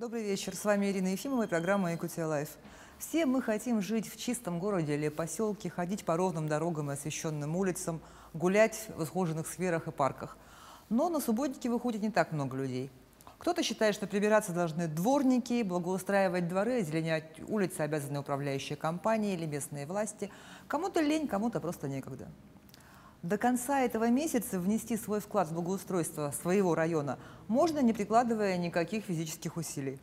Добрый вечер. С вами Ирина Ефимова и программа «Якутия Лайф». Все мы хотим жить в чистом городе или поселке, ходить по ровным дорогам и освещенным улицам, гулять в ухоженных скверах и парках. Но на субботники выходит не так много людей. Кто-то считает, что прибираться должны дворники, благоустраивать дворы, озеленять улицы обязаны управляющие компании или местные власти. Кому-то лень, кому-то просто некогда. До конца этого месяца внести свой вклад в благоустройство своего района можно, не прикладывая никаких физических усилий.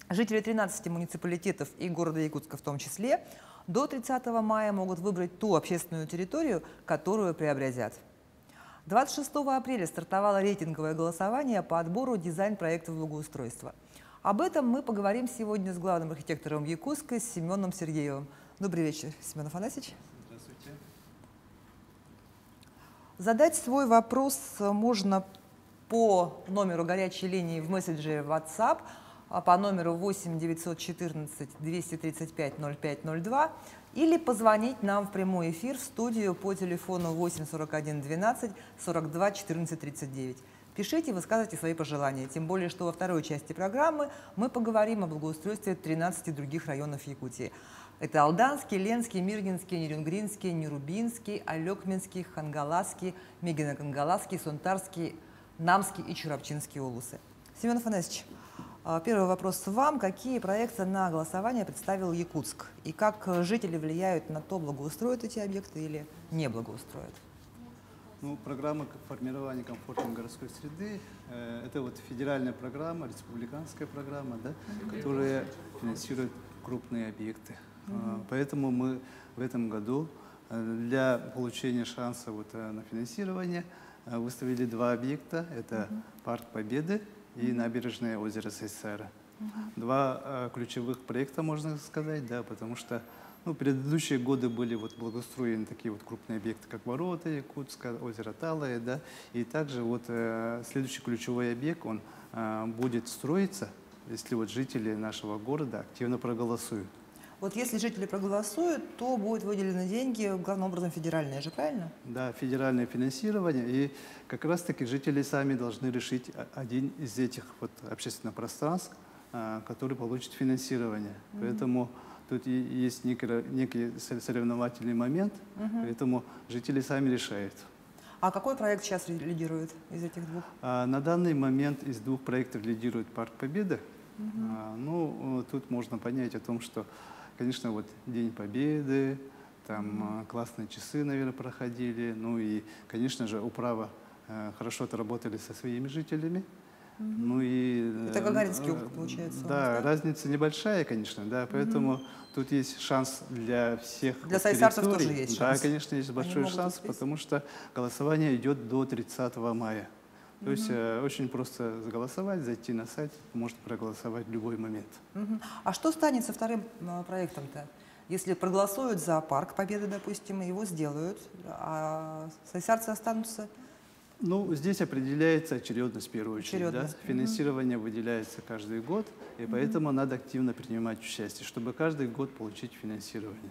Жители 13 муниципалитетов и города Якутска в том числе до 30 мая могут выбрать ту общественную территорию, которую преобразят. 26 апреля стартовало рейтинговое голосование по отбору дизайн-проектов благоустройства. Об этом мы поговорим сегодня с главным архитектором Якутска, с Семеном Сергеевым. Добрый вечер, Семен Афанасьевич. Здравствуйте. Задать свой вопрос можно по номеру горячей линии в мессенджере WhatsApp, по номеру 8 914 235 0502 или позвонить нам в прямой эфир в студию по телефону 8 41 12 42 14 39. Пишите, высказывайте свои пожелания, тем более, что во второй части программы мы поговорим о благоустройстве 13 других районов Якутии. Это Алданский, Ленский, Миргинский, Нерюнгринский, Нерубинский, Алекминский, Хангаласский, Мегино-Кангаласский, Сунтарский, Намский и Чурапчинский улусы. Семен Афанасьевич, первый вопрос вам. Какие проекты на голосование представил Якутск? И как жители влияют на то, благоустроят эти объекты или не благоустроят? Ну, программа формирования комфортной городской среды это вот федеральная программа, республиканская программа, да, которая финансирует крупные объекты. Поэтому мы в этом году для получения шанса на финансирование выставили два объекта. Это Парк Победы и набережное озеро Сайсара. Два ключевых проекта, можно сказать, да, потому что предыдущие годы были благоустроены такие крупные объекты, как Ворота Якутска, озеро Талое, да, и также следующий ключевой объект, он будет строиться, если жители нашего города активно проголосуют. Вот если жители проголосуют, то будут выделены деньги, главным образом федеральные же, правильно? Да, федеральное финансирование, и как раз-таки жители сами должны решить один из этих общественных пространств, который получит финансирование. Поэтому тут есть некий соревновательный момент, поэтому жители сами решают. А какой проект сейчас лидирует из этих двух? На данный момент из двух проектов лидирует Парк Победы. Тут можно понять о том, что, конечно, День Победы, там классные часы, наверное, проходили. Ну и, конечно же, управа хорошо отработали со своими жителями. Это Гагаринский округ, получается. Да, разница небольшая, конечно, да, поэтому тут есть шанс для всех. Для сайсарцев тоже есть шанс. Да, конечно, есть большой шанс, потому что голосование идет до 30 мая. То есть очень просто голосовать, зайти на сайт, может проголосовать в любой момент. А что станет со вторым проектом-то? Если проголосуют за Парк Победы, допустим, его сделают, а сайсарцы останутся? Здесь определяется очередность в первую очередь. Да? Финансирование выделяется каждый год, и поэтому надо активно принимать участие, чтобы каждый год получить финансирование.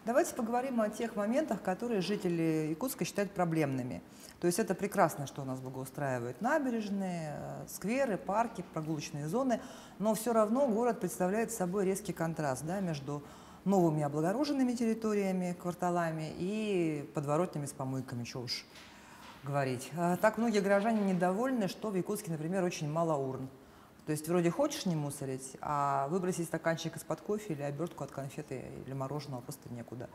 Давайте поговорим о тех моментах, которые жители Якутска считают проблемными. То есть это прекрасно, что у нас благоустраивают набережные, скверы, парки, прогулочные зоны, но все равно город представляет собой резкий контраст, да, между новыми облагороженными территориями, кварталами и подворотнями с помойками, чего уж говорить. Так многие горожане недовольны, что в Якутске, например, очень мало урн. То есть вроде хочешь не мусорить, а выбросить стаканчик из-под кофе или обертку от конфеты или мороженого просто некуда.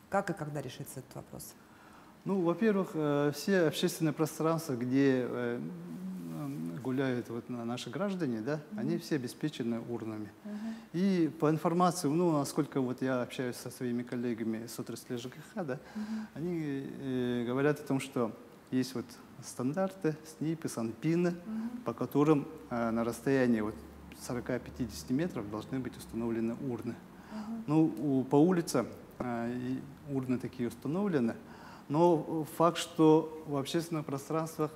Как и когда решится этот вопрос? Во-первых, все общественные пространства, где гуляют наши граждане, да, они все обеспечены урнами. И по информации, насколько я общаюсь со своими коллегами с отрасли ЖКХ, да, они говорят о том, что есть стандарты, СНИПы, СанПины, по которым на расстоянии 40-50 метров должны быть установлены урны. По улицам урны такие установлены, но факт, что в общественных пространствах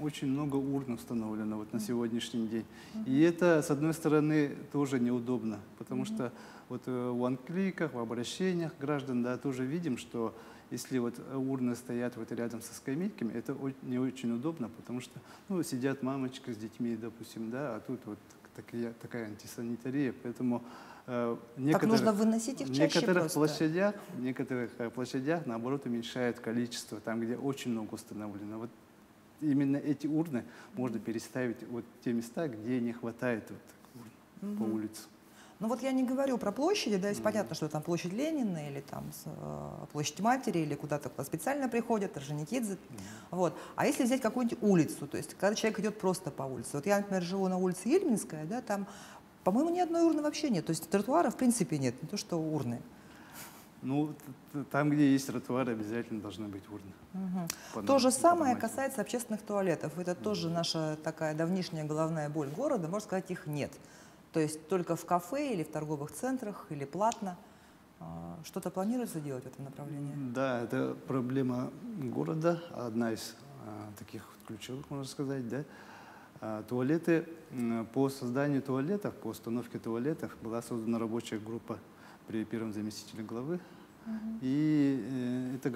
очень много урн установлено на сегодняшний день. И это, с одной стороны, тоже неудобно, потому что в анкликах, в обращениях граждан, да, тоже видим, что если урны стоят рядом со скамейками, это не очень удобно, потому что сидят мамочки с детьми, допустим, да, а тут такая антисанитария, поэтому Так нужно выносить их чаще в некоторых площадях, наоборот, уменьшают количество, там, где очень много установлено. Вот именно эти урны можно переставить вот в те места, где не хватает вот урн по улице. Ну вот я не говорю про площади, да, есть понятно, что там площадь Ленина или там площадь Матери, или куда-то специально приходят, Орджоникидзе. Вот. А если взять какую-нибудь улицу, то есть когда человек идет просто по улице. Вот я, например, живу на улице Ельминская, да, там, по-моему, ни одной урны вообще нет. То есть тротуара в принципе нет, не то что урны. Ну, там, где есть тротуары, обязательно должны быть урны. То же самое касается общественных туалетов. Это тоже наша такая давнишняя головная боль города. Можно сказать, их нет. То есть только в кафе или в торговых центрах, или платно. Что-то планируется делать в этом направлении? Да, это проблема города, одна из таких ключевых, можно сказать, да. Туалеты, по созданию туалетов, по установке туалетов была создана рабочая группа при первом заместителе главы. И эта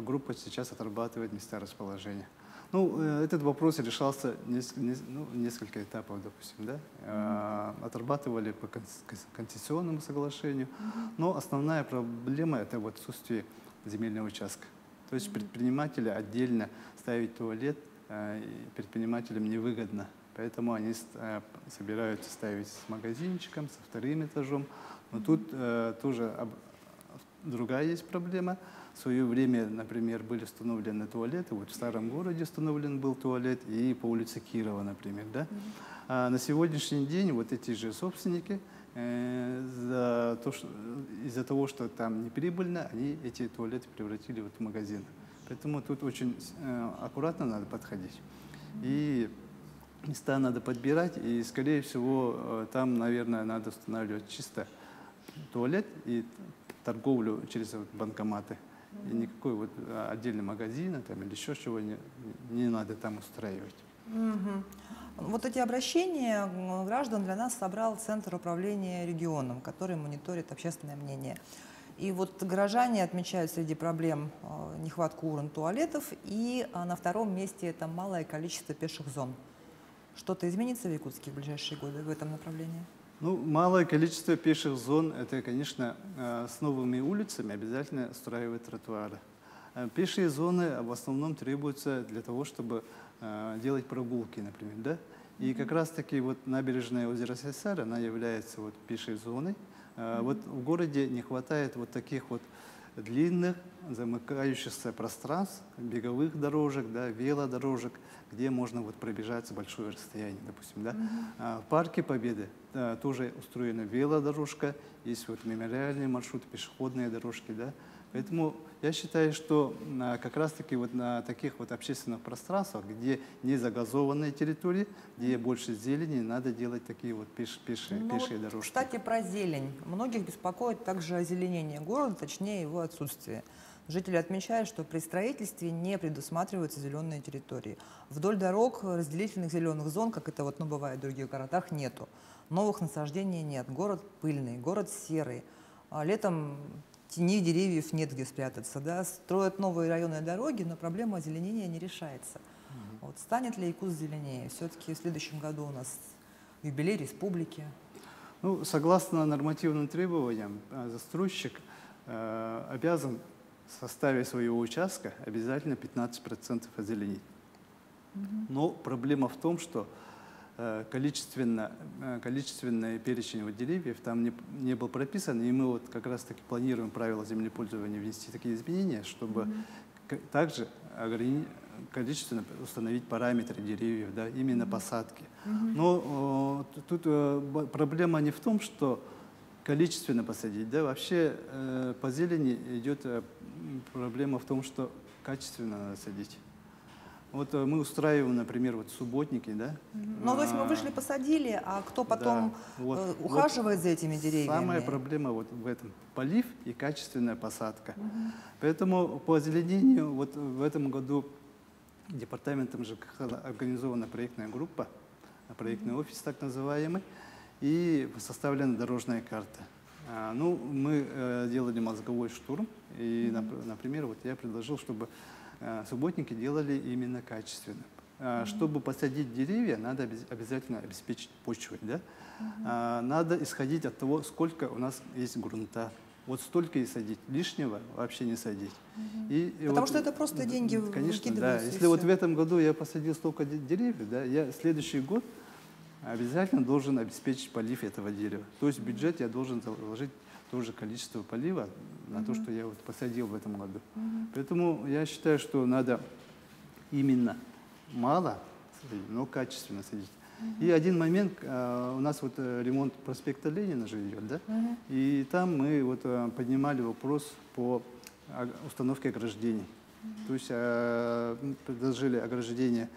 группа сейчас отрабатывает места расположения. Ну, этот вопрос решался несколько этапов, допустим, да. Отрабатывали по концессионному соглашению, но основная проблема – это вот отсутствие земельного участка. То есть предприниматели отдельно ставить туалет предпринимателям невыгодно, поэтому они собираются ставить с магазинчиком, со вторым этажом. Но тут тоже другая есть проблема. В свое время, например, были установлены туалеты, вот в старом городе установлен был туалет, и по улице Кирова, например, да. А на сегодняшний день вот эти же собственники, из-за того, что там неприбыльно, они эти туалеты превратили вот в магазины. Поэтому тут очень аккуратно надо подходить. И места надо подбирать, и, скорее всего, там, наверное, надо устанавливать чисто туалет и торговлю через банкоматы. И никакой вот отдельный магазин там, или еще чего не надо там устраивать. Вот эти обращения граждан для нас собрал Центр управления регионом, который мониторит общественное мнение. И вот горожане отмечают среди проблем нехватку урн, туалетов, и на втором месте это малое количество пеших зон. Что-то изменится в Якутске в ближайшие годы в этом направлении? Ну, малое количество пеших зон, это, конечно, с новыми улицами обязательно устраивать тротуары. Пешие зоны в основном требуются для того, чтобы делать прогулки, например, да? И как раз-таки вот набережная озера Сайсара, она является вот пешей зоной. Вот в городе не хватает вот таких вот длинных, замыкающихся пространств, беговых дорожек, да, велодорожек, где можно вот пробежаться большое расстояние, допустим, да. В парке Победы тоже устроена велодорожка, есть вот мемориальные маршруты, пешеходные дорожки, да. Поэтому я считаю, что как раз-таки вот на таких вот общественных пространствах, где не загазованные территории, где больше зелени, надо делать такие вот пешие дорожки. Кстати, про зелень. Многих беспокоит также озеленение города, точнее его отсутствие. Жители отмечают, что при строительстве не предусматриваются зеленые территории. Вдоль дорог разделительных зеленых зон, как это вот, бывает в других городах, нету. Новых насаждений нет. Город пыльный, город серый. Летом тени деревьев нет где спрятаться. Да? Строят новые районные дороги, но проблема озеленения не решается. Вот, станет ли Якутск зеленее? Все-таки в следующем году у нас юбилей республики. Ну, согласно нормативным требованиям, застройщик обязан в составе своего участка обязательно 15% озеленить. Но проблема в том, что количественный перечень вот деревьев там не был прописан, и мы вот как раз таки планируем правила землепользования внести такие изменения, чтобы также количественно установить параметры деревьев, да, именно посадки. Но тут проблема не в том, что количественно посадить, да, вообще по зелени идет проблема в том, что качественно надо садить. Вот мы устраиваем, например, вот субботники, да. Ну, то есть мы вышли, посадили, а кто потом ухаживает за этими деревьями? Самая проблема вот в этом – полив и качественная посадка. Поэтому по озеленению вот в этом году департаментом ЖКХ организована проектная группа, проектный офис так называемый, и составлена дорожная карта. Ну, мы делали мозговой штурм, и, например, вот я предложил, чтобы субботники делали именно качественно. Чтобы посадить деревья, надо обязательно обеспечить почвой. Да? Надо исходить от того, сколько у нас есть грунта. Вот столько и садить. Лишнего вообще не садить. Потому что это просто деньги конечно, да. выкидываются. Если вот в этом году я посадил столько деревьев, да, я следующий год обязательно должен обеспечить полив этого дерева. То есть в бюджет я должен заложить то же количество полива на то, что я вот посадил в этом году. Поэтому я считаю, что надо именно мало садить, но качественно садить. И один момент, у нас вот ремонт проспекта Ленина же идет, да? И там мы вот поднимали вопрос по установке ограждений. То есть предложили ограждение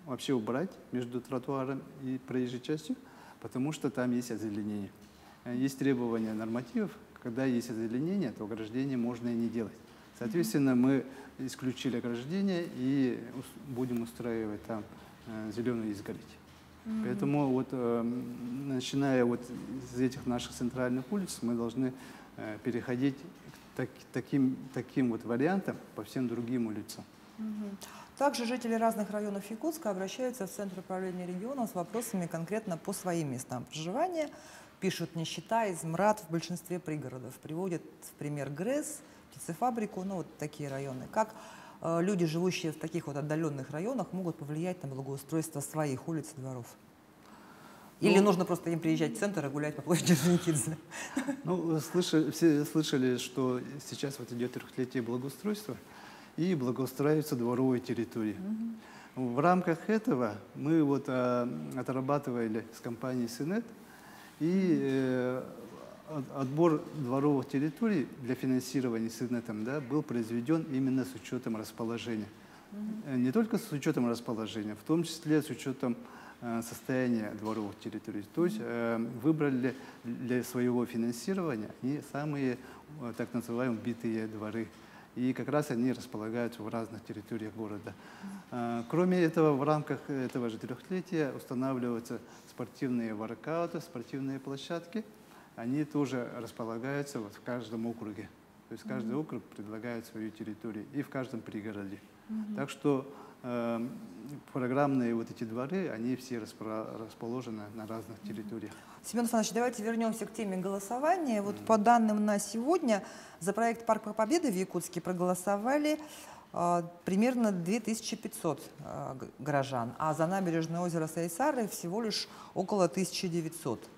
вообще убрать между тротуаром и проезжей частью, потому что там есть озеленение. Есть требования нормативов, когда есть озеленение, то ограждение можно и не делать. Соответственно, мы исключили ограждение и будем устраивать там зеленую изгородь. Поэтому вот, начиная вот из этих наших центральных улиц, мы должны переходить к таким вот вариантам по всем другим улицам. Также жители разных районов Якутска обращаются в Центр управления регионом с вопросами конкретно по своим местам проживания. Пишут нищета, измрад в большинстве пригородов. Приводят в пример ГРЭС, птицефабрику, ну вот такие районы. Как люди, живущие в таких вот отдаленных районах, могут повлиять на благоустройство своих улиц и дворов? Или нужно просто им приезжать в центр и гулять по площади Орджоникидзе? Ну, все слышали, что сейчас вот идет трехлетие благоустройства, и благоустраиваются дворовые территории. В рамках этого мы вот отрабатывали с компанией Синет, и отбор дворовых территорий для финансирования Синетом, да, был произведен именно с учетом расположения. Не только с учетом расположения, в том числе с учетом состояния дворовых территорий. То есть выбрали для своего финансирования не самые так называемые битые дворы. И как раз они располагаются в разных территориях города. Кроме этого, в рамках этого же трехлетия устанавливаются спортивные воркауты, спортивные площадки. Они тоже располагаются вот в каждом округе. То есть каждый округ предлагает свою территорию и в каждом пригороде. Так что программные вот эти дворы, они все расположены на разных территориях. Семен Александрович, давайте вернемся к теме голосования. Вот по данным на сегодня за проект «Парк Победы» в Якутске проголосовали примерно 2500 горожан, а за набережное озеро Сайсары всего лишь около 1900.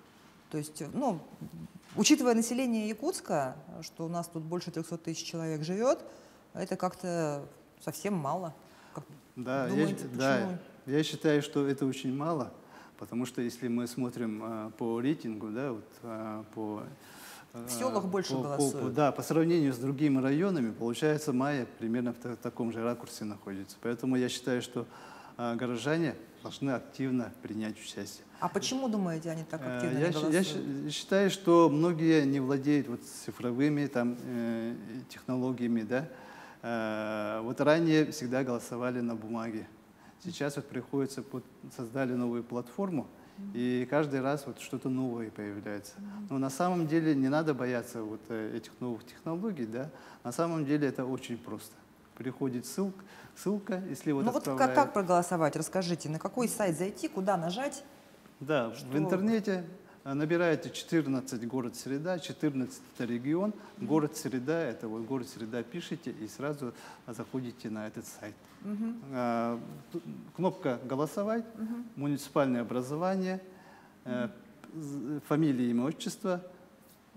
То есть, ну, учитывая население Якутска, что у нас тут больше 300 тысяч человек живет, это как-то совсем мало. Да, Думаете, я считаю, что это очень мало, потому что если мы смотрим по рейтингу, да, вот, в селах больше голосуют. Да, по сравнению с другими районами, получается, Майя примерно в таком же ракурсе находится. Поэтому я считаю, что горожане должны активно принять участие. А почему, думаете, они так активно не голосуют? Я считаю, что многие не владеют вот цифровыми там, технологиями, да. Вот ранее всегда голосовали на бумаге. Сейчас вот приходится, создали новую платформу, и каждый раз вот что-то новое появляется. Но на самом деле не надо бояться вот этих новых технологий, да. На самом деле это очень просто. Приходит ссылка, если вот отправляют... как проголосовать? Расскажите, на какой сайт зайти, куда нажать? Да, в интернете набираете 14 город Среда, 14 это регион, город Среда, это вот город Среда пишите и сразу заходите на этот сайт. Кнопка «Голосовать», муниципальное образование, фамилия, имя, отчество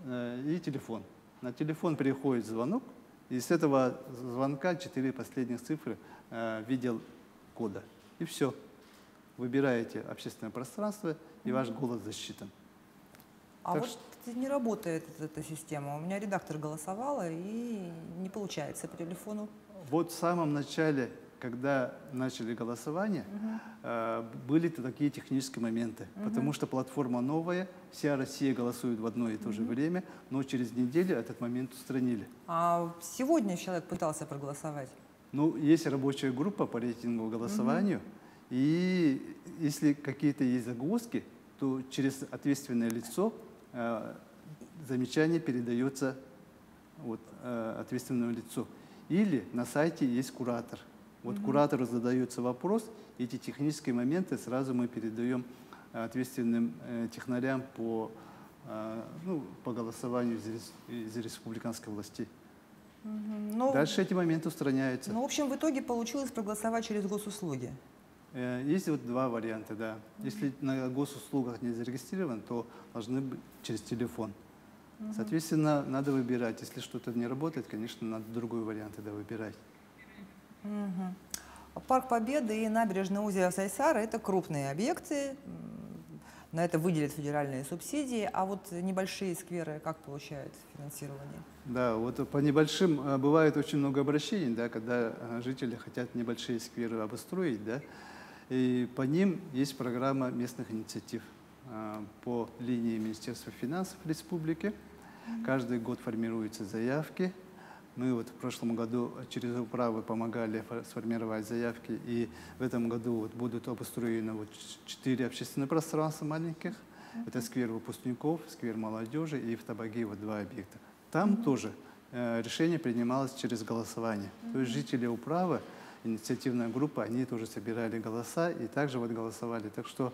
и телефон. На телефон приходит звонок, и с этого звонка 4 последних цифры видел кода. И все. Выбираете общественное пространство, и ваш голос засчитан. А вот не работает эта система. У меня редактор голосовала, и не получается по телефону. Вот в самом начале, когда начали голосование, были такие технические моменты. Потому что платформа новая, вся Россия голосует в одно и то же время, но через неделю этот момент устранили. А сегодня человек пытался проголосовать? Ну, есть рабочая группа по рейтинговому голосованию, и если какие-то есть загвоздки, то через ответственное лицо замечание передается вот, ответственному лицу. Или на сайте есть куратор. Вот куратору задается вопрос, эти технические моменты сразу мы передаем ответственным технарям по голосованию из республиканской власти. Дальше эти моменты устраняются. Ну, в общем, в итоге получилось проголосовать через госуслуги. Есть вот два варианта, да. Если на госуслугах не зарегистрирован, то должны быть через телефон. Соответственно, надо выбирать. Если что-то не работает, конечно, надо другой вариант тогда выбирать. Парк Победы и набережная озера Сайсара – это крупные объекты. На это выделят федеральные субсидии. А вот небольшие скверы как получают финансирование? Да, вот по небольшим бывает очень много обращений, да, когда жители хотят небольшие скверы обустроить, да, и по ним есть программа местных инициатив по линии Министерства финансов республики. Каждый год формируются заявки. Мы вот в прошлом году через управы помогали сформировать заявки, и в этом году вот будут обустроены вот 4 общественных пространства маленьких. Это сквер выпускников, сквер молодежи и в Табаге вот 2 объекта. Там тоже решение принималось через голосование. То есть жители управы, инициативная группа, они тоже собирали голоса и также вот голосовали. Так что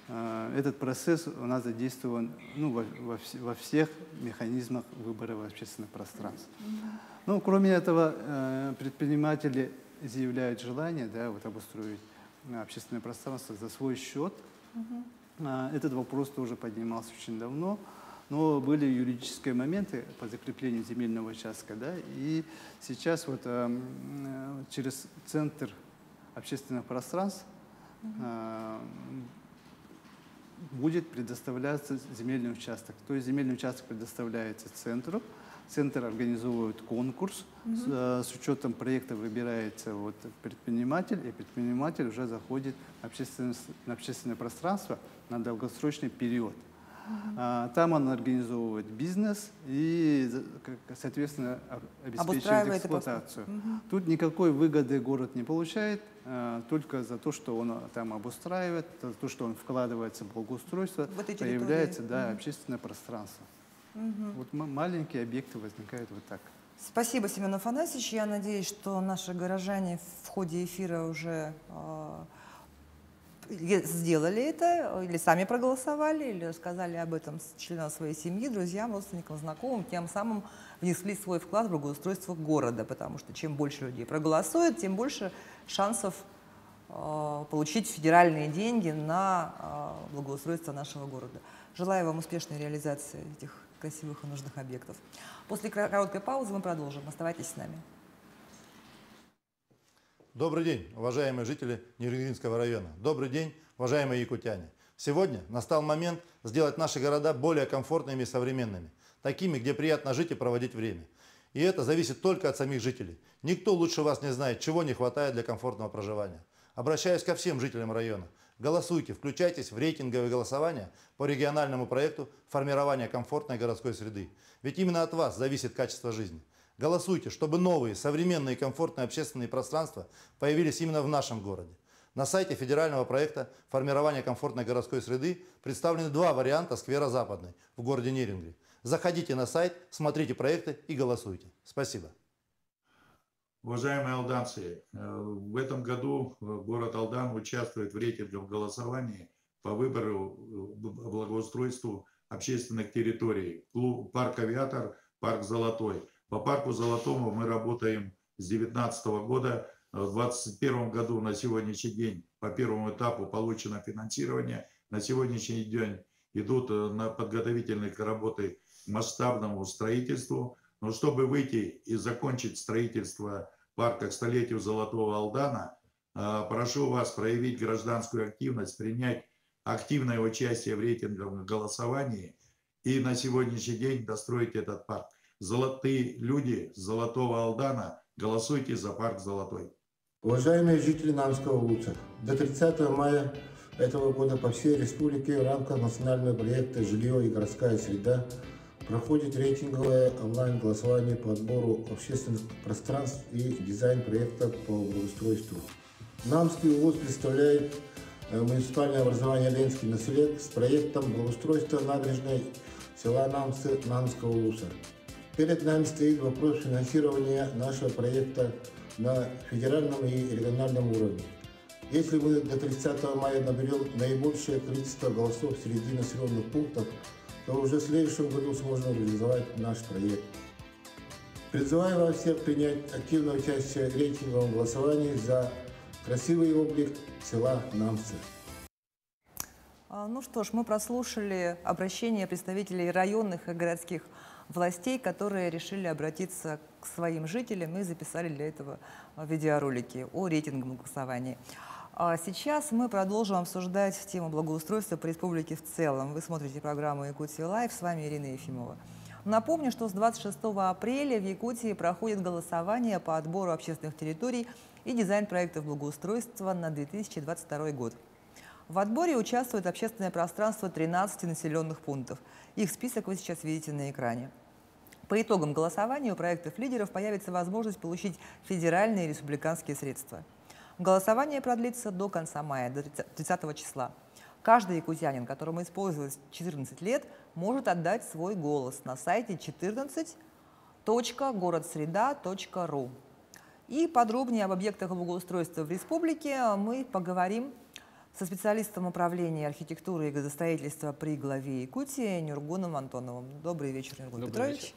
этот процесс у нас задействован во всех механизмах выбора общественных пространств. Ну, кроме этого, предприниматели заявляют желание, да, вот обустроить общественное пространство за свой счет. Этот вопрос тоже поднимался очень давно, но были юридические моменты по закреплению земельного участка, да, и сейчас вот через Центр общественных пространств будет предоставляться земельный участок. То есть земельный участок предоставляется центру, центр организовывает конкурс, с учетом проекта выбирается вот предприниматель, и предприниматель уже заходит на общественное пространство на долгосрочный период. Там он организовывает бизнес и, соответственно, обеспечивает эксплуатацию. Тут никакой выгоды город не получает, только за то, что он там обустраивает, за то, что он вкладывается в благоустройство, появляется, да, общественное пространство. Вот маленькие объекты возникают вот так. Спасибо, Семен Афанасьевич. Я надеюсь, что наши горожане в ходе эфира уже сделали это, или сами проголосовали, или рассказали об этом членам своей семьи, друзьям, родственникам, знакомым, тем самым внесли свой вклад в благоустройство города, потому что чем больше людей проголосует, тем больше шансов получить федеральные деньги на благоустройство нашего города. Желаю вам успешной реализации этих красивых и нужных объектов. После короткой паузы мы продолжим. Оставайтесь с нами. Добрый день, уважаемые жители Нерюнгринского района. Добрый день, уважаемые якутяне. Сегодня настал момент сделать наши города более комфортными и современными, такими, где приятно жить и проводить время. И это зависит только от самих жителей. Никто лучше вас не знает, чего не хватает для комфортного проживания. Обращаюсь ко всем жителям района. Голосуйте, включайтесь в рейтинговое голосование по региональному проекту формирования комфортной городской среды. Ведь именно от вас зависит качество жизни. Голосуйте, чтобы новые, современные и комфортные общественные пространства появились именно в нашем городе. На сайте федерального проекта формирования комфортной городской среды представлены 2 варианта сквера Западный в городе Нерюнгри. Заходите на сайт, смотрите проекты и голосуйте. Спасибо. Уважаемые алданцы, в этом году город Алдан участвует в рейтинговом голосовании по выбору благоустройству общественных территорий. Парк Авиатор, парк Золотой. По парку Золотому мы работаем с 2019 года. В 2021 году на сегодняшний день по первому этапу получено финансирование. На сегодняшний день идут на подготовительные работы к масштабному строительству. Но чтобы выйти и закончить строительство парка к столетию Золотого Алдана, прошу вас проявить гражданскую активность, принять активное участие в рейтинговом голосовании и на сегодняшний день достроить этот парк. Золотые люди Золотого Алдана, голосуйте за парк Золотой. Уважаемые жители Намского Луца, до 30 мая этого года по всей республике в рамках национального проекта «Жилье и городская среда» проходит рейтинговое онлайн-голосование по отбору общественных пространств и дизайн проекта по благоустройству. Намский УЛУЦ представляет муниципальное образование «Ленский наслед» с проектом благоустройства набережной села Намского УЛУЦа. Перед нами стоит вопрос финансирования нашего проекта на федеральном и региональном уровне. Если мы до 30 мая наберем наибольшее количество голосов среди населенных пунктов, то уже в следующем году сможем реализовать наш проект. Призываю вас всех принять активное участие в рейтинговом голосовании за красивый облик села Намцы. Ну что ж, мы прослушали обращение представителей районных и городских властей, которые решили обратиться к своим жителям и записали для этого видеоролики о рейтинговом голосовании. А сейчас мы продолжим обсуждать тему благоустройства по республике в целом. Вы смотрите программу «Якутия Лайв», с вами Ирина Ефимова. Напомню, что с 26 апреля в Якутии проходит голосование по отбору общественных территорий и дизайн-проектов благоустройства на 2022 год. В отборе участвует общественное пространство 13 населенных пунктов. Их список вы сейчас видите на экране. По итогам голосования у проектов лидеров появится возможность получить федеральные и республиканские средства. Голосование продлится до конца мая, до 30 числа. Каждый якутянин, которому исполнилось 14 лет, может отдать свой голос на сайте 14.городсреда.ру. И подробнее об объектах благоустройства в республике мы поговорим со специалистом управления архитектуры и градостроительства при главе Якутии Нюргуном Антоновым. Добрый вечер, Нюргун Петрович. Вечер.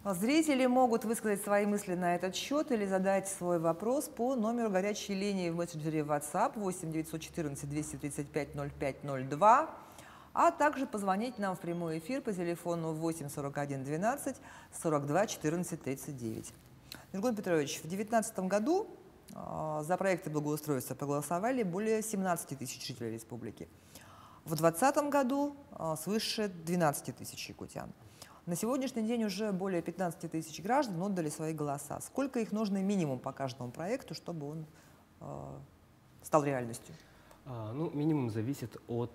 Зрители могут высказать свои мысли на этот счет или задать свой вопрос по номеру горячей линии в мессенджере WhatsApp 8 914 235 0502, а также позвонить нам в прямой эфир по телефону 8 41 12 42 14 39. Нюргун Петрович, в 2019 году за проекты благоустройства проголосовали более 17 тысяч жителей республики. В 2020 году свыше 12 тысяч якутян. На сегодняшний день уже более 15 тысяч граждан отдали свои голоса. Сколько их нужно минимум по каждому проекту, чтобы он стал реальностью? Ну, минимум зависит от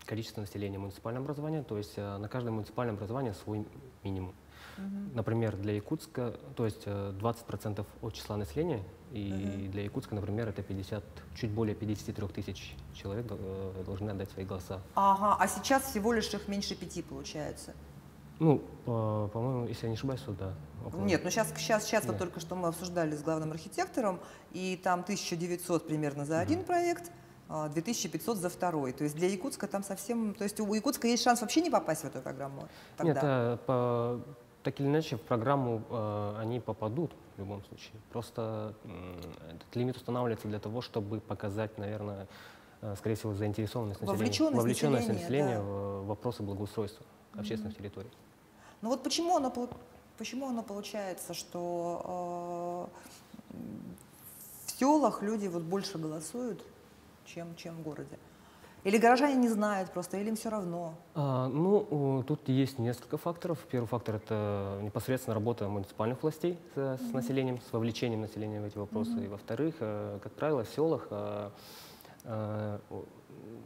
количества населения муниципального образования, то есть на каждое муниципальное образование свой минимум. Например, для Якутска, то есть 20% от числа населения, и для Якутска, например, это чуть более 53 тысяч человек должны отдать свои голоса. Ага, а сейчас всего лишь их меньше 5 получается? Ну, по-моему, если я не ошибаюсь, то да. Нет, ну сейчас вот только что мы обсуждали с главным архитектором, и там 1900 примерно за один проект, 2500 за второй. То есть для Якутска там совсем... То есть у Якутска есть шанс вообще не попасть в эту программу тогда? Нет, так или иначе в программу они попадут в любом случае. Просто этот лимит устанавливается для того, чтобы показать, наверное, скорее всего, заинтересованность населения, вовлеченность населения в вопросы благоустройства общественных территорий. Ну вот почему оно получается, что в селах люди вот больше голосуют, чем в городе? Или горожане не знают просто, или им все равно? Ну, тут есть несколько факторов. Первый фактор – это непосредственно работа муниципальных властей с населением, с вовлечением населения в эти вопросы. И во-вторых, как правило, в селах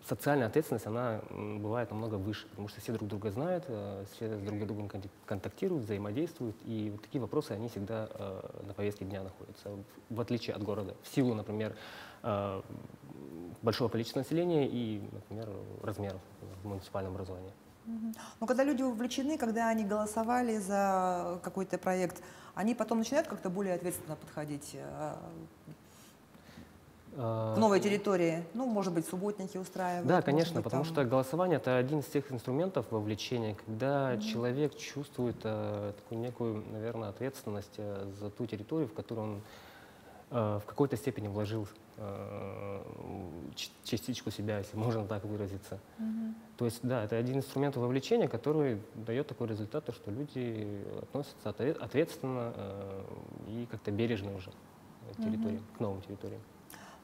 социальная ответственность, она бывает намного выше, потому что все друг друга знают, все друг с другом контактируют, взаимодействуют, и вот такие вопросы, они всегда на повестке дня находятся, в отличие от города. В силу, например, большого количества населения и, например, размеров в муниципальном образовании. Но когда люди увлечены, когда они голосовали за какой-то проект, они потом начинают как-то более ответственно подходить к новой территории? Ну, может быть, субботники устраивают? Да, конечно, потому что голосование – это один из тех инструментов вовлечения, когда человек чувствует такую некую, наверное, ответственность за ту территорию, в которую он в какой-то степени вложил частичку себя, если можно так выразиться. То есть, да, это один инструмент вовлечения, который дает такой результат, что люди относятся ответственно и как-то бережно уже к территории, к новым территориям.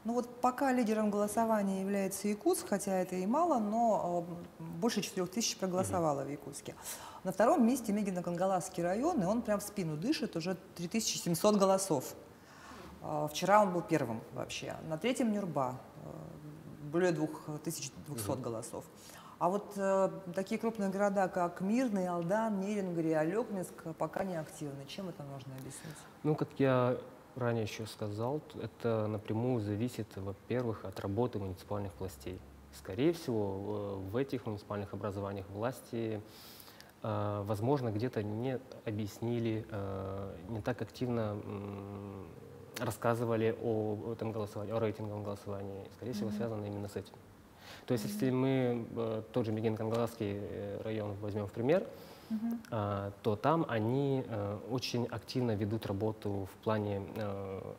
Ну вот пока лидером голосования является Якутск, хотя это и мало, но больше 4000 проголосовало в Якутске. На втором месте Мегино-Кангаласский район, и он прям в спину дышит, уже 3700 голосов. Вчера он был первым вообще. На третьем Нюрба, более 2200 голосов. А вот такие крупные города, как Мирный, Алдан, Нерюнгри, Алекминск, пока не активны. Чем это можно объяснить? Ну, как я ранее еще сказал, это напрямую зависит, во-первых, от работы муниципальных властей. Скорее всего, в этих муниципальных образованиях власти возможно, где-то не объяснили, не так активно рассказывали о этом голосовании, о рейтинговом голосовании. Скорее всего, связано именно с этим. То есть, если мы тот же Мегин-Кангаласский район возьмем в пример, то там они очень активно ведут работу в плане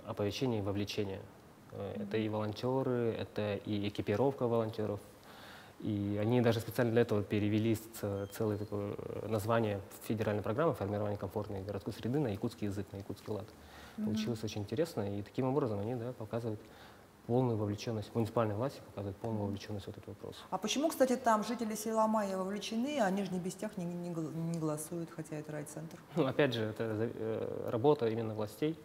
оповещения и вовлечения. Это и волонтеры, это и экипировка волонтеров. И они даже специально для этого перевели целое такое название федеральной программы формирования комфортной городской среды на якутский язык, на якутский лад. Получилось очень интересно, и таким образом они показывают полную вовлеченность, муниципальной власти показывает полную вовлеченность в этот вопрос. А почему, кстати, там жители села Майя вовлечены, а Нижний Бестях не голосуют, хотя это райцентр? Ну, опять же, это работа именно властей,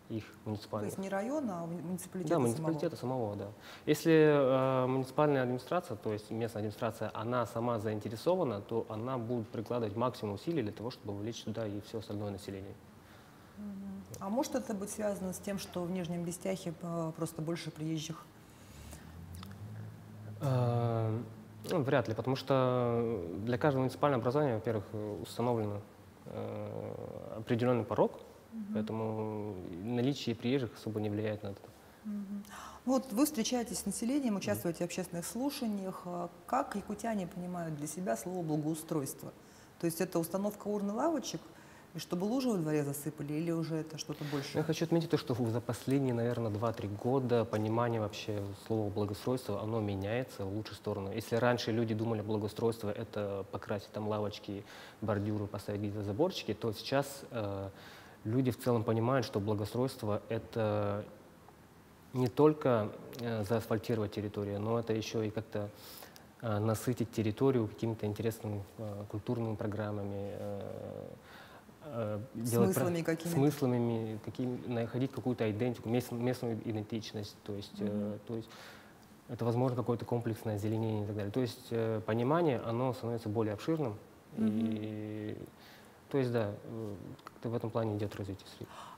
их муниципальных. То есть не района, а муниципалитета самого? Да, муниципалитета самого, да. Если муниципальная администрация, то есть местная администрация, она сама заинтересована, то она будет прикладывать максимум усилий для того, чтобы вовлечь туда и все остальное население. А может это быть связано с тем, что в Нижнем Бестяхе просто больше приезжих? Ну, вряд ли, потому что для каждого муниципального образования, во-первых, установлен определенный порог, поэтому наличие приезжих особо не влияет на это. Вот вы встречаетесь с населением, участвуете в общественных слушаниях. Как якутяне понимают для себя слово «благоустройство»? То есть это установка урн и лавочек, и чтобы лужи во дворе засыпали, или уже это что-то больше? Я хочу отметить то, что за последние, наверное, 2-3 года понимание вообще слова «благоустройство», оно меняется в лучшую сторону. Если раньше люди думали, благоустройство — это покрасить там лавочки, бордюры, поставить где-то заборчики, то сейчас люди в целом понимают, что благоустройство — это не только заасфальтировать территорию, но это еще и как-то насытить территорию какими-то интересными культурными программами, Смыслами какими-то. Смыслами, находить какую-то идентику, местную идентичность. То есть это, возможно, какое-то комплексное озеленение и так далее. То есть понимание, оно становится более обширным. И, то есть, да, как-то в этом плане идет развитие.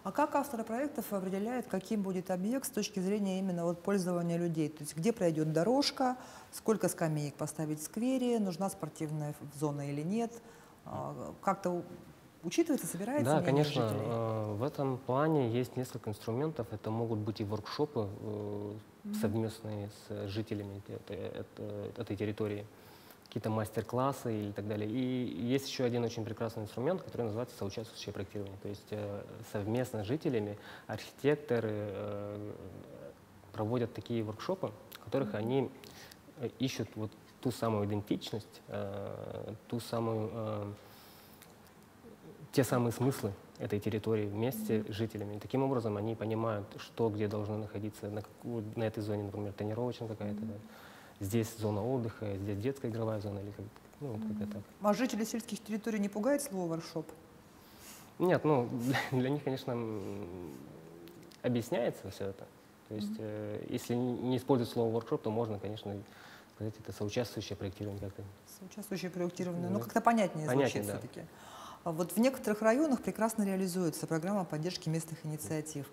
А как авторы проектов определяют, каким будет объект с точки зрения именно вот пользования людей? То есть где пройдет дорожка, сколько скамеек поставить в сквере, нужна спортивная зона или нет? Как-то учитывается, собирается Да, мнение конечно. жителей? В этом плане есть несколько инструментов. Это могут быть и воркшопы совместные с жителями этой территории, какие-то мастер-классы и так далее. И есть еще один очень прекрасный инструмент, который называется соучаствующее проектирование. То есть совместно с жителями архитекторы проводят такие воркшопы, в которых они ищут вот ту самую идентичность, те самые смыслы этой территории вместе с жителями. И таким образом они понимают, что где должно находиться, на этой зоне, например, тренировочная какая-то, да. Здесь зона отдыха, здесь детская игровая зона, или как-то так. А жители сельских территорий не пугает слово «воркшоп»? Нет, для них, конечно, объясняется все это. То есть, если не использовать слово «воркшоп», то можно, конечно, сказать, это соучаствующее проектирование как-то. Соучаствующее проектирование. Ну, как-то понятнее звучит да. все-таки. А вот в некоторых районах прекрасно реализуется программа поддержки местных инициатив.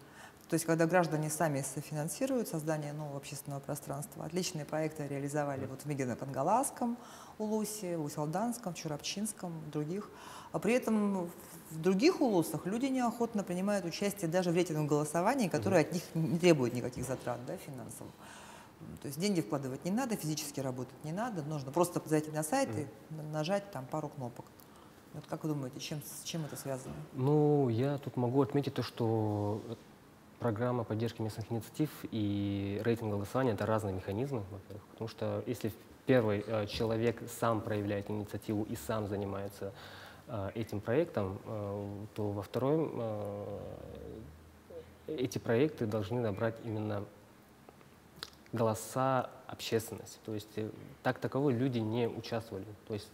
То есть, когда граждане сами софинансируют создание нового общественного пространства. Отличные проекты реализовали вот в Мегино-Кангаласском улусе, в Усть-Алданском, в Чурапчинском, в других. А при этом в других улусах люди неохотно принимают участие даже в рейтинговом голосовании, которое от них не требует никаких затрат, да, финансовых. То есть деньги вкладывать не надо, физически работать не надо, нужно просто зайти на сайт и нажать там пару кнопок. Вот как вы думаете, с чем это связано? Ну, я тут могу отметить то, что программа поддержки местных инициатив и рейтинг голосования — это разные механизмы, во-первых, потому что если первый человек сам проявляет инициативу и сам занимается этим проектом, то во втором эти проекты должны набрать именно голоса общественности. То есть так таковой люди не участвовали. То есть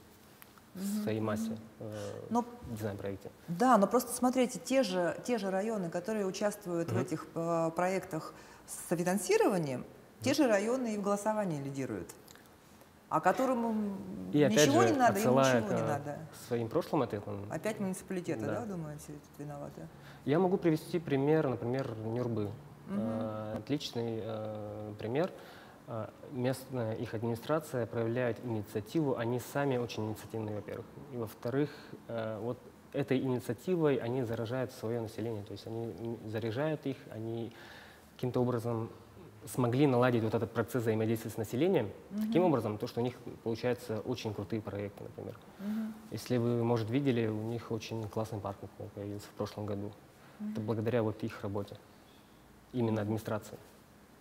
в своей массе в дизайн-проекте. Да, но просто смотрите, те же районы, которые участвуют в этих проектах с софинансированием, те же районы и в голосовании лидируют. А которым ничего не надо, им ничего не надо. Своим прошлым ответом. Опять муниципалитеты, да, думаете, тут виноваты? Я могу привести пример, например, Нюрбы. Отличный пример. местная их администрация проявляет инициативу, они сами очень инициативные, во-первых. И во-вторых, вот этой инициативой они заражают свое население, то есть они заряжают их, они каким-то образом смогли наладить вот этот процесс взаимодействия с населением, таким образом, то, что у них получаются очень крутые проекты, например. Если вы, может, видели, у них очень классный парк, например, появился в прошлом году. Это благодаря вот их работе, именно администрации.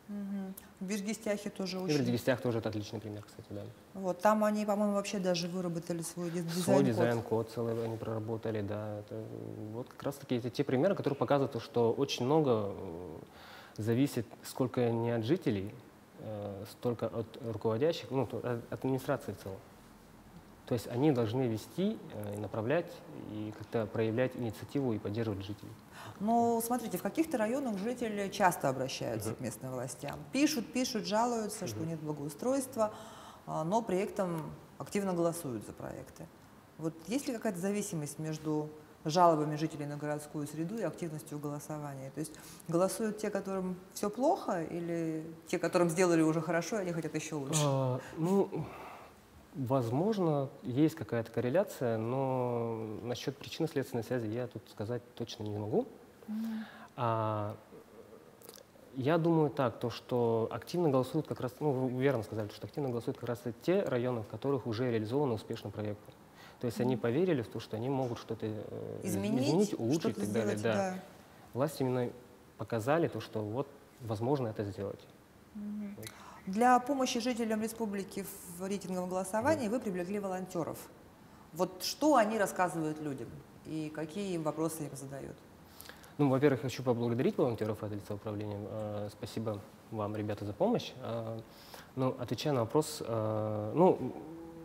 В Вижгистяхе тоже И в очень... Вижгистях тоже это отличный пример, кстати, да. Вот, там они, по-моему, вообще даже выработали свой дизайн-код. Свой дизайн-код целый они проработали, да. Это, вот как раз-таки это те примеры, которые показывают, что очень много зависит сколько не от жителей, столько от руководящих, ну, от администрации в целом. То есть они должны вести, направлять и как-то проявлять инициативу и поддерживать жителей. Ну, смотрите, в каких-то районах жители часто обращаются к местным властям. Пишут, жалуются, что нет благоустройства, но при этом активно голосуют за проекты. Вот есть ли какая-то зависимость между жалобами жителей на городскую среду и активностью голосования? То есть голосуют те, которым все плохо, или те, которым сделали уже хорошо, и они хотят еще лучше? Ну, возможно, есть какая-то корреляция, но насчет причинно-следственной связи я тут сказать точно не могу. Я думаю так, то, что активно голосуют как раз, ну, вы верно сказали, что активно голосуют как раз те районы, в которых уже реализованы успешно проекты. То есть они поверили в то, что они могут что-то изменить, улучшить и так далее. Сделать, да. Власти именно показали то, что вот возможно это сделать. Для помощи жителям республики в рейтинговом голосовании вы привлекли волонтеров. Вот что они рассказывают людям и какие им вопросы им задают? Ну, во-первых, хочу поблагодарить волонтеров от лица управления. Спасибо вам, ребята, за помощь. Ну, отвечая на вопрос, ну,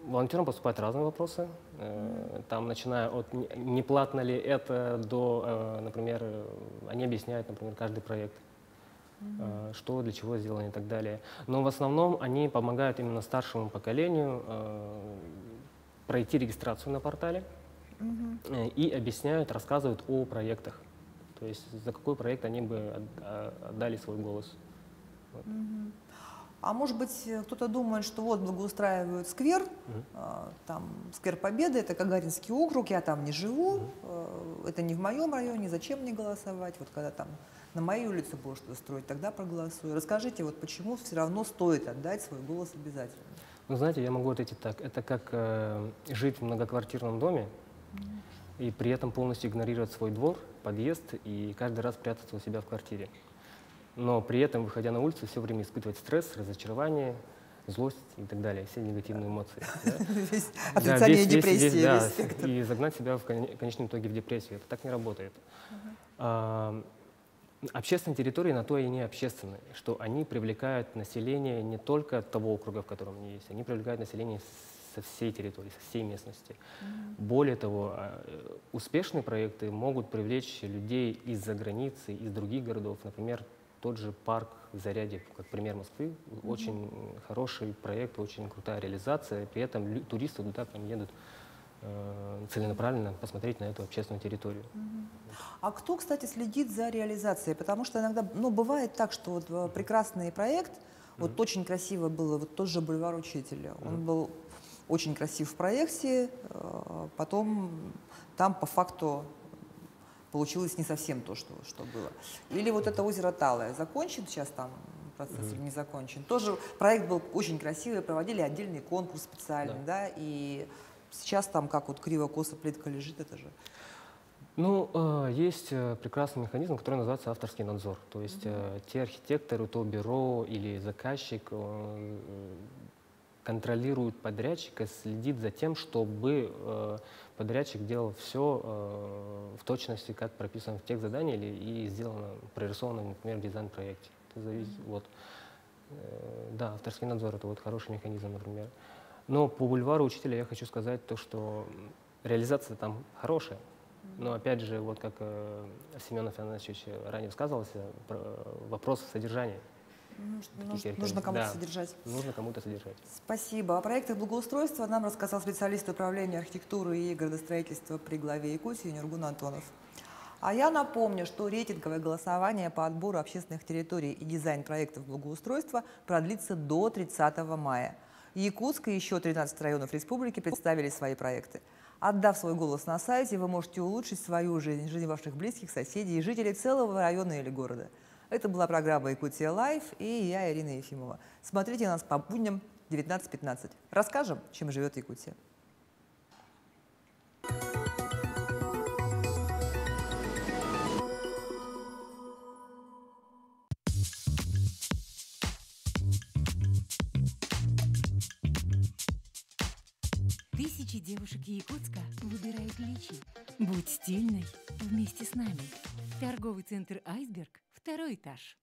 волонтерам поступают разные вопросы. Там, начиная от не платно ли это, до, например, они объясняют, например, каждый проект, что для чего сделано и так далее. Но в основном они помогают именно старшему поколению пройти регистрацию на портале и объясняют, рассказывают о проектах. То есть за какой проект они бы отдали свой голос. Вот. А может быть, кто-то думает, что вот благоустраивают сквер, там сквер Победы, это Гагаринский округ, я там не живу, это не в моем районе, зачем мне голосовать? Вот когда там на моей улице будешь что-то строить, тогда проголосую. Расскажите, вот почему все равно стоит отдать свой голос обязательно? Ну, знаете, я могу ответить так. Это как жить в многоквартирном доме и при этом полностью игнорировать свой двор, подъезд и каждый раз прятаться у себя в квартире. Но при этом, выходя на улицу, все время испытывать стресс, разочарование, злость и так далее, все негативные эмоции. Отрицание, депрессия. И загнать себя в конечном итоге в депрессию. Это так не работает. Общественные территории на то и не общественные, что они привлекают население не только того округа, в котором они есть, они привлекают население со всей территории, со всей местности. Более того, успешные проекты могут привлечь людей из-за границы, из других городов. Например, тот же парк в Зарядье, как пример Москвы, очень хороший проект, очень крутая реализация. При этом туристы туда прям едут целенаправленно посмотреть на эту общественную территорию. А кто, кстати, следит за реализацией? Потому что иногда, ну, бывает так, что вот прекрасный проект, вот очень красиво было, вот тот же бульвар Учителя, он был очень красив в проекте, потом там по факту получилось не совсем то, что было. Или вот это озеро Талое закончен сейчас там процесс или не закончен? Тоже проект был очень красивый, проводили отдельный конкурс специальный, да, и сейчас там как вот криво-косо плитка лежит, это же... Ну, есть прекрасный механизм, который называется авторский надзор. То есть те архитекторы, то бюро или заказчик контролирует подрядчика, следит за тем, чтобы подрядчик делал все в точности, как прописано в тех заданиях и сделано, прорисовано, например, в дизайн-проекте. Это зависит, вот. Да, авторский надзор — это вот хороший механизм, например. Но по бульвару Учителя я хочу сказать то, что реализация там хорошая. Но опять же, вот как Семен Афанасьевич ранее высказывался, вопрос содержания. Нужно кому-то содержать. Нужно кому-то содержать. Спасибо. О проектах благоустройства нам рассказал специалист управления архитектуры и градостроительства при главе Якутии Нургун Антонов. А я напомню, что рейтинговое голосование по отбору общественных территорий и дизайн проектов благоустройства продлится до 30 мая. Якутск и еще 13 районов республики представили свои проекты. Отдав свой голос на сайте, вы можете улучшить свою жизнь, жизнь ваших близких, соседей и жителей целого района или города. Это была программа «Якутия Лайф» и я, Ирина Ефимова. Смотрите нас по будням 19:15. Расскажем, чем живет Якутия. Тысячи девушек Якутска выбирают личи. Будь стильной вместе с нами. Торговый центр «Айсберг», 2-й этаж.